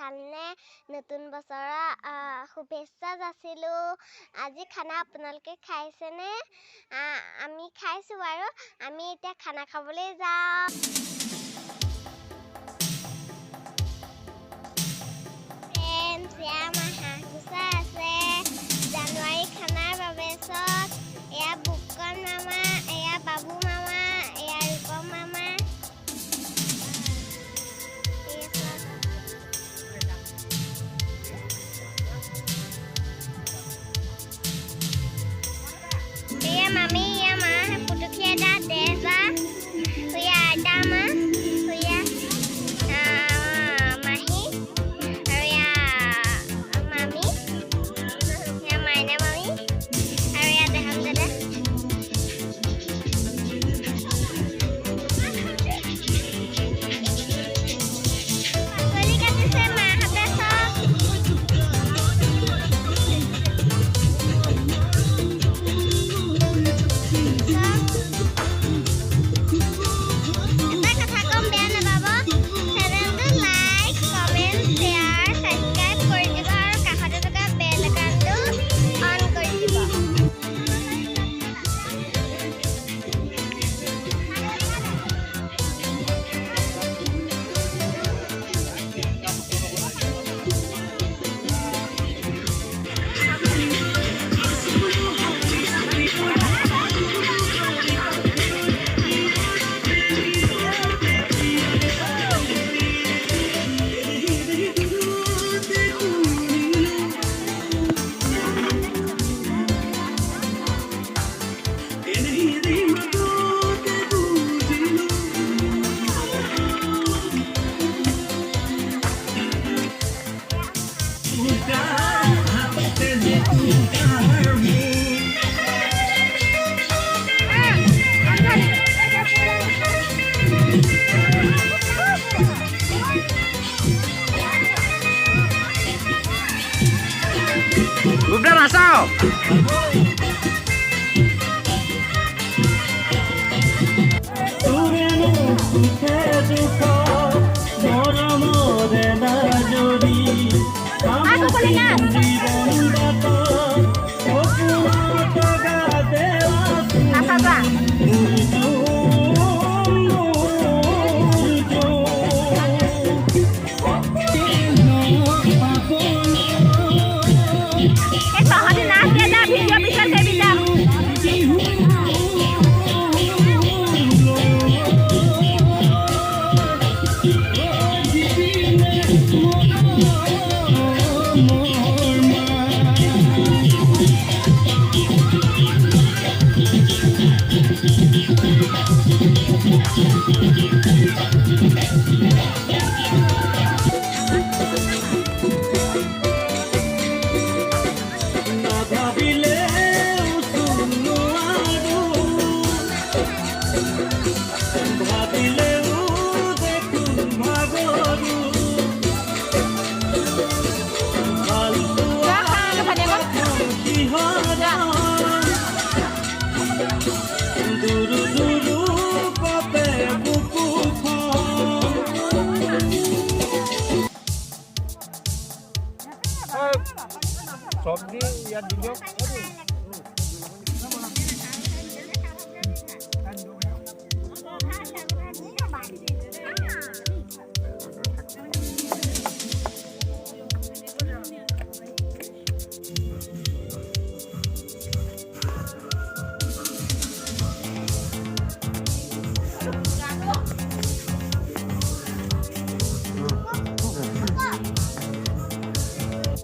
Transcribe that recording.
ভালনে নতুন বছৰৰ শুভেচ্ছা যাচিলো। আজি খানা আপোনালোকে খাইছেনে? আমি খাইছো বাৰু। আমি এতিয়া খানা খাবলৈ যাওঁ। আছে জানুৱাৰী খানাৰ বাবে চব এয়া বুকন মামা, এয়া বাবু মামা, এয়া ৰূপম মামা। Iya mami, iya ma, putuknya ada desa, ya ada ma, ya mahi, ya mami, ya mainnya mami, ya deh hamzah. Balik kasih sama, besok. Udah masuk. Aku kulinan. Apa bang? Sobri ya di